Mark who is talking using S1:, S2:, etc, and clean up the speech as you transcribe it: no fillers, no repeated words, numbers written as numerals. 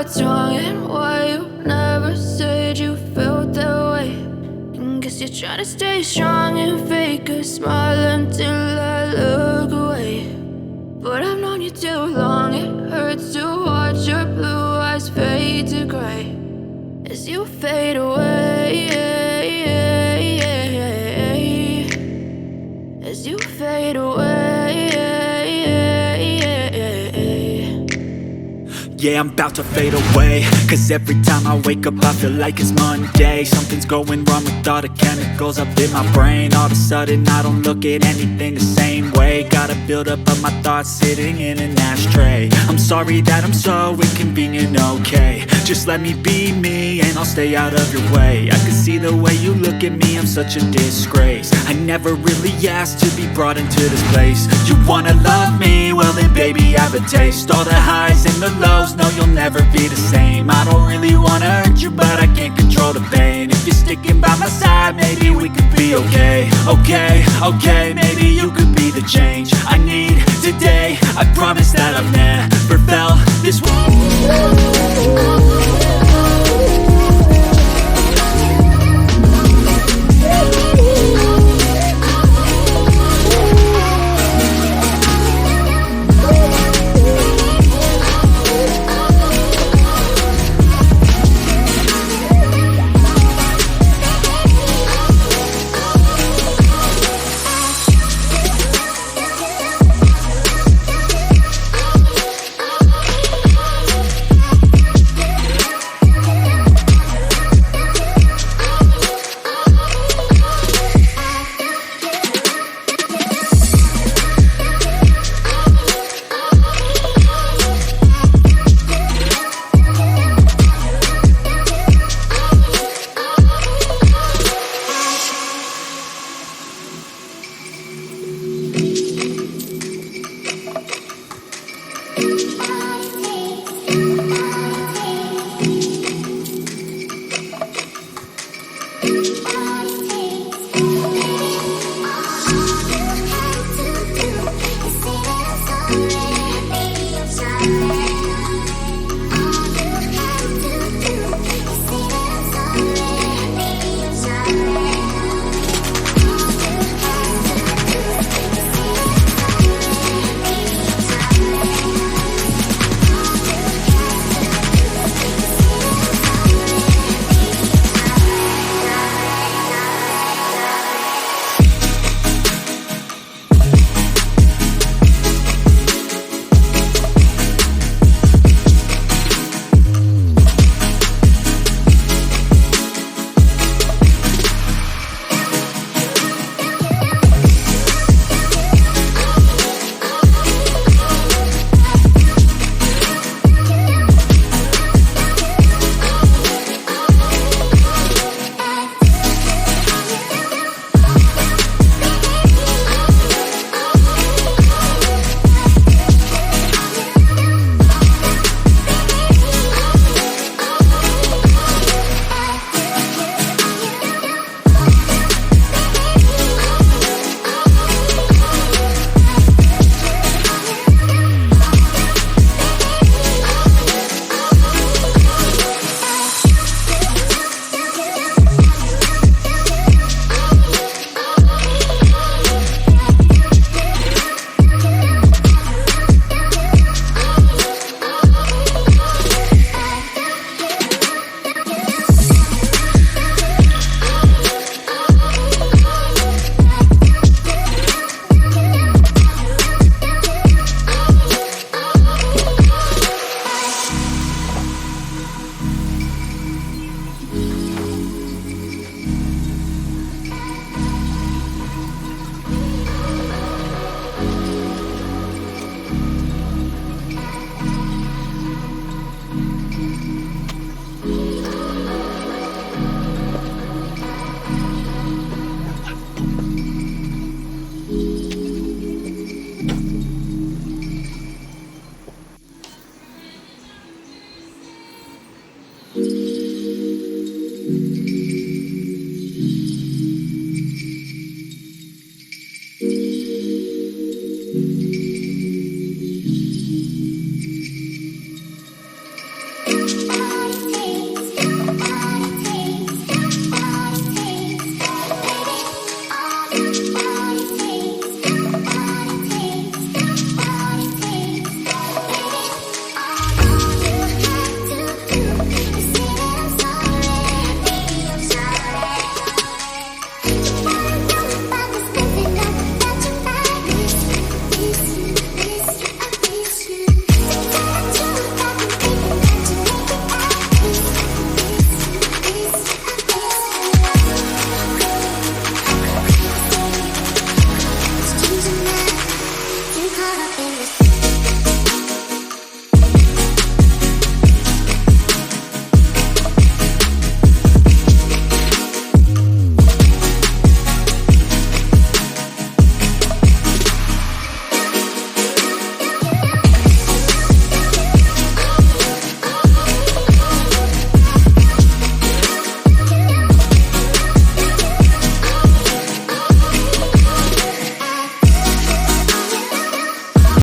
S1: what's wrong and why you never said you felt that way. And guess you're trying to stay strong and fake a smile until I look away. But I've known you too long, it hurts to watch your blue eyes fade to gray as you fade away, as you fade away.
S2: Yeah, I'm about to fade away, cause every time I wake up I feel like it's Monday. Something's going wrong with all the chemicals up in my brain. All of a sudden I don't look at anything the same way. Gotta build up of my thoughts sitting in an ashtray. I'm sorry that I'm so inconvenient, okay. Just let me be me and I'll stay out of your way. I can see the way you look at me, I'm such a disgrace. I never really asked to be brought into this place. You wanna love me? Well then baby have a taste. All the highs and the lows, no you'll never be the same. I don't really wanna hurt you but I can't control the pain. If you're sticking by my side maybe we could be okay. Okay, maybe you could be the change I need today. I promise that I've never felt this way.